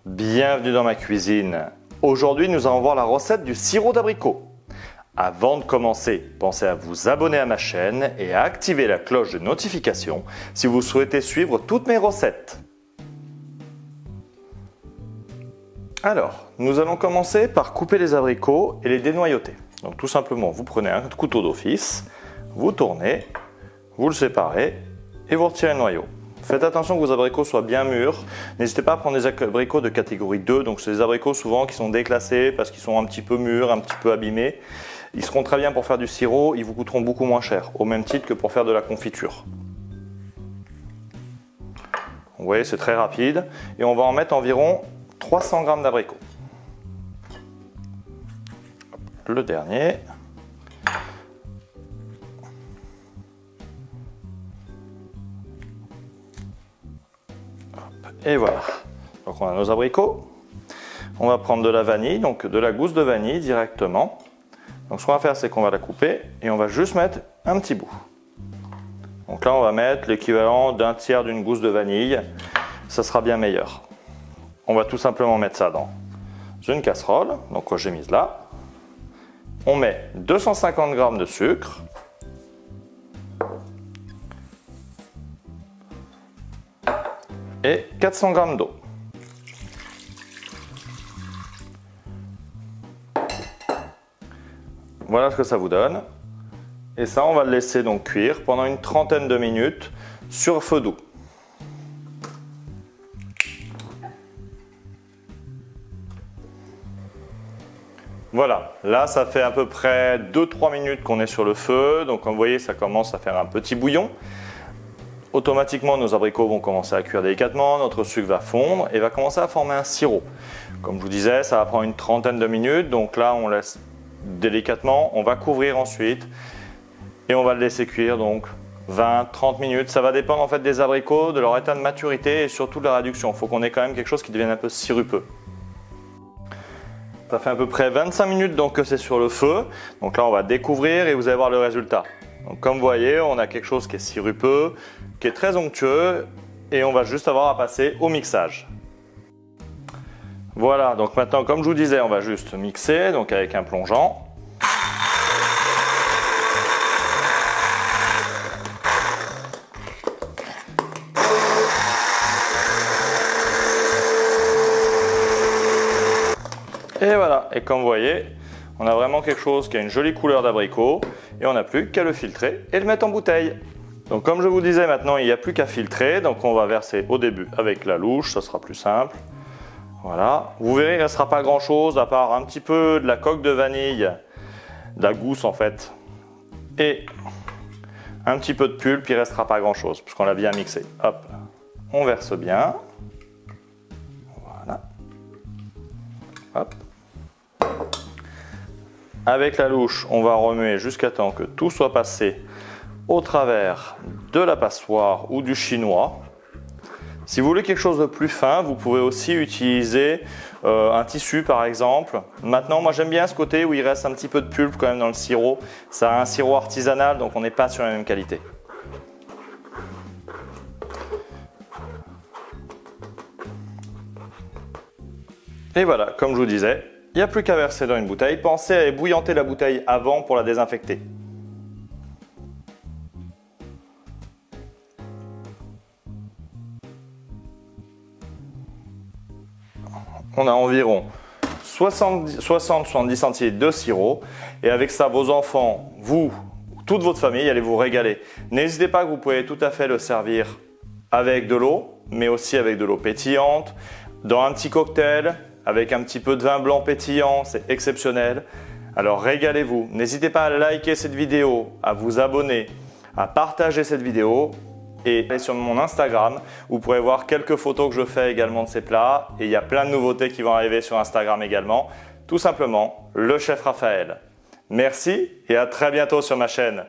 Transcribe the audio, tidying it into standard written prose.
Bienvenue dans ma cuisine. Aujourd'hui, nous allons voir la recette du sirop d'abricot. Avant de commencer, pensez à vous abonner à ma chaîne et à activer la cloche de notification si vous souhaitez suivre toutes mes recettes. Alors, nous allons commencer par couper les abricots et les dénoyauter. Donc tout simplement, vous prenez un couteau d'office, vous tournez, vous le séparez et vous retirez le noyau. Faites attention que vos abricots soient bien mûrs. N'hésitez pas à prendre des abricots de catégorie 2. Donc c'est des abricots souvent qui sont déclassés parce qu'ils sont un petit peu mûrs, un petit peu abîmés. Ils seront très bien pour faire du sirop, ils vous coûteront beaucoup moins cher, au même titre que pour faire de la confiture. Vous voyez, c'est très rapide. Et on va en mettre environ 300 g d'abricots. Le dernier. Et voilà, donc on a nos abricots. On va prendre de la vanille, donc de la gousse de vanille directement. Donc ce qu'on va faire, c'est qu'on va la couper et on va juste mettre un petit bout. Donc là, on va mettre l'équivalent d'un tiers d'une gousse de vanille. Ça sera bien meilleur. On va tout simplement mettre ça dans une casserole, donc que j'ai mise là. On met 250 g de sucre. Et 400 g d'eau. Voilà ce que ça vous donne. Et ça, on va le laisser donc cuire pendant une trentaine de minutes sur feu doux. Voilà, là ça fait à peu près 2-3 minutes qu'on est sur le feu. Donc comme vous voyez, ça commence à faire un petit bouillon. Automatiquement, nos abricots vont commencer à cuire délicatement, notre sucre va fondre et va commencer à former un sirop. Comme je vous disais, ça va prendre une trentaine de minutes, donc là on laisse délicatement, on va couvrir ensuite et on va le laisser cuire donc 20-30 minutes. Ça va dépendre en fait des abricots, de leur état de maturité et surtout de la réduction. Il faut qu'on ait quand même quelque chose qui devienne un peu sirupeux. Ça fait à peu près 25 minutes donc que c'est sur le feu, donc là on va découvrir et vous allez voir le résultat. Donc comme vous voyez, on a quelque chose qui est sirupeux, qui est très onctueux et on va juste avoir à passer au mixage. Voilà, donc maintenant comme je vous disais, on va juste mixer donc avec un plongeant. Et voilà, et comme vous voyez, on a vraiment quelque chose qui a une jolie couleur d'abricot et on n'a plus qu'à le filtrer et le mettre en bouteille. Donc comme je vous disais, maintenant il n'y a plus qu'à filtrer, donc on va verser au début avec la louche, ça sera plus simple. Voilà, vous verrez, il ne restera pas grand chose à part un petit peu de la coque de vanille, de la gousse en fait, et un petit peu de pulpe, il ne restera pas grand chose puisqu'on l'a bien mixé. Hop, on verse bien. Voilà. Hop. Avec la louche, on va remuer jusqu'à temps que tout soit passé au travers de la passoire ou du chinois. Si vous voulez quelque chose de plus fin, vous pouvez aussi utiliser un tissu par exemple. Maintenant, moi j'aime bien ce côté où il reste un petit peu de pulpe quand même dans le sirop. Ça a un sirop artisanal, donc on n'est pas sur la même qualité. Et voilà, comme je vous disais, il n'y a plus qu'à verser dans une bouteille. Pensez à ébouillanter la bouteille avant pour la désinfecter. On a environ 60-70 centilitres de sirop. Et avec ça, vos enfants, vous, toute votre famille, allez vous régaler. N'hésitez pas que vous pouvez tout à fait le servir avec de l'eau, mais aussi avec de l'eau pétillante, dans un petit cocktail, avec un petit peu de vin blanc pétillant, c'est exceptionnel. Alors régalez-vous. N'hésitez pas à liker cette vidéo, à vous abonner, à partager cette vidéo. Et allez sur mon Instagram, vous pourrez voir quelques photos que je fais également de ces plats. Et il y a plein de nouveautés qui vont arriver sur Instagram également. Tout simplement, le chef Raphaël. Merci et à très bientôt sur ma chaîne.